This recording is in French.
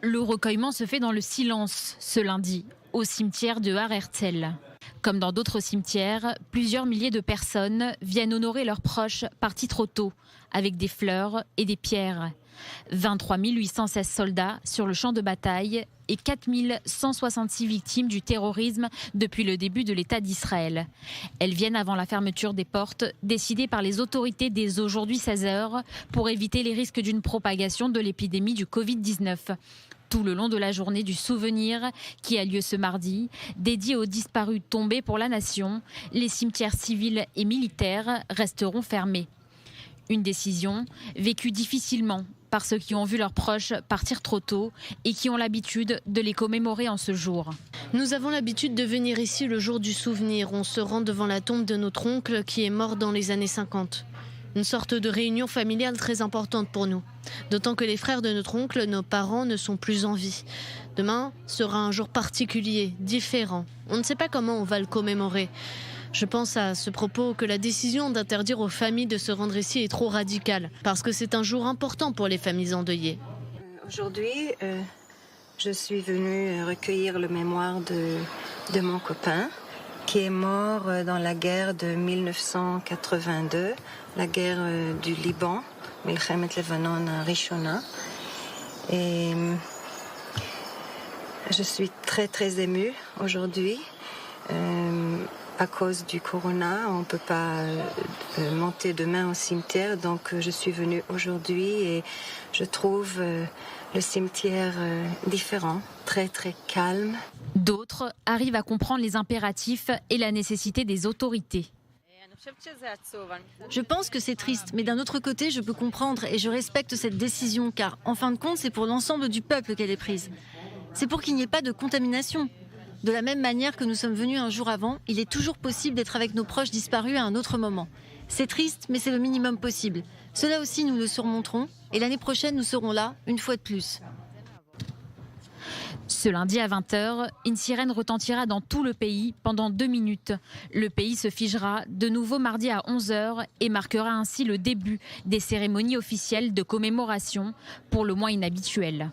Le recueillement se fait dans le silence ce lundi, au cimetière de Har-Herzl. Comme dans d'autres cimetières, plusieurs milliers de personnes viennent honorer leurs proches partis trop tôt, avec des fleurs et des pierres. 23 816 soldats sur le champ de bataille et 4 166 victimes du terrorisme depuis le début de l'État d'Israël. Elles viennent avant la fermeture des portes, décidée par les autorités dès aujourd'hui 16h, pour éviter les risques d'une propagation de l'épidémie du Covid-19. Tout le long de la journée du souvenir qui a lieu ce mardi, dédiée aux disparus tombés pour la nation, les cimetières civils et militaires resteront fermés. Une décision vécue difficilement par ceux qui ont vu leurs proches partir trop tôt et qui ont l'habitude de les commémorer en ce jour. Nous avons l'habitude de venir ici le jour du souvenir. On se rend devant la tombe de notre oncle qui est mort dans les années 50. Une sorte de réunion familiale très importante pour nous. D'autant que les frères de notre oncle, nos parents, ne sont plus en vie. Demain sera un jour particulier, différent. On ne sait pas comment on va le commémorer. Je pense à ce propos que la décision d'interdire aux familles de se rendre ici est trop radicale, parce que c'est un jour important pour les familles endeuillées. Aujourd'hui, je suis venue recueillir le mémoire de mon copain, qui est mort dans la guerre de 1982, la guerre du Liban, Milchemet Levanon Rishona. Et je suis très très émue aujourd'hui. À cause du corona, on ne peut pas monter demain au cimetière, donc je suis venue aujourd'hui et je trouve le cimetière différent, très très calme. D'autres arrivent à comprendre les impératifs et la nécessité des autorités. Je pense que c'est triste, mais d'un autre côté, je peux comprendre et je respecte cette décision, car en fin de compte, c'est pour l'ensemble du peuple qu'elle est prise. C'est pour qu'il n'y ait pas de contamination. De la même manière que nous sommes venus un jour avant, il est toujours possible d'être avec nos proches disparus à un autre moment. C'est triste, mais c'est le minimum possible. Cela aussi, nous le surmonterons, et l'année prochaine, nous serons là, une fois de plus. Ce lundi à 20h, une sirène retentira dans tout le pays pendant 2 minutes. Le pays se figera de nouveau mardi à 11h et marquera ainsi le début des cérémonies officielles de commémoration, pour le moins inhabituelles.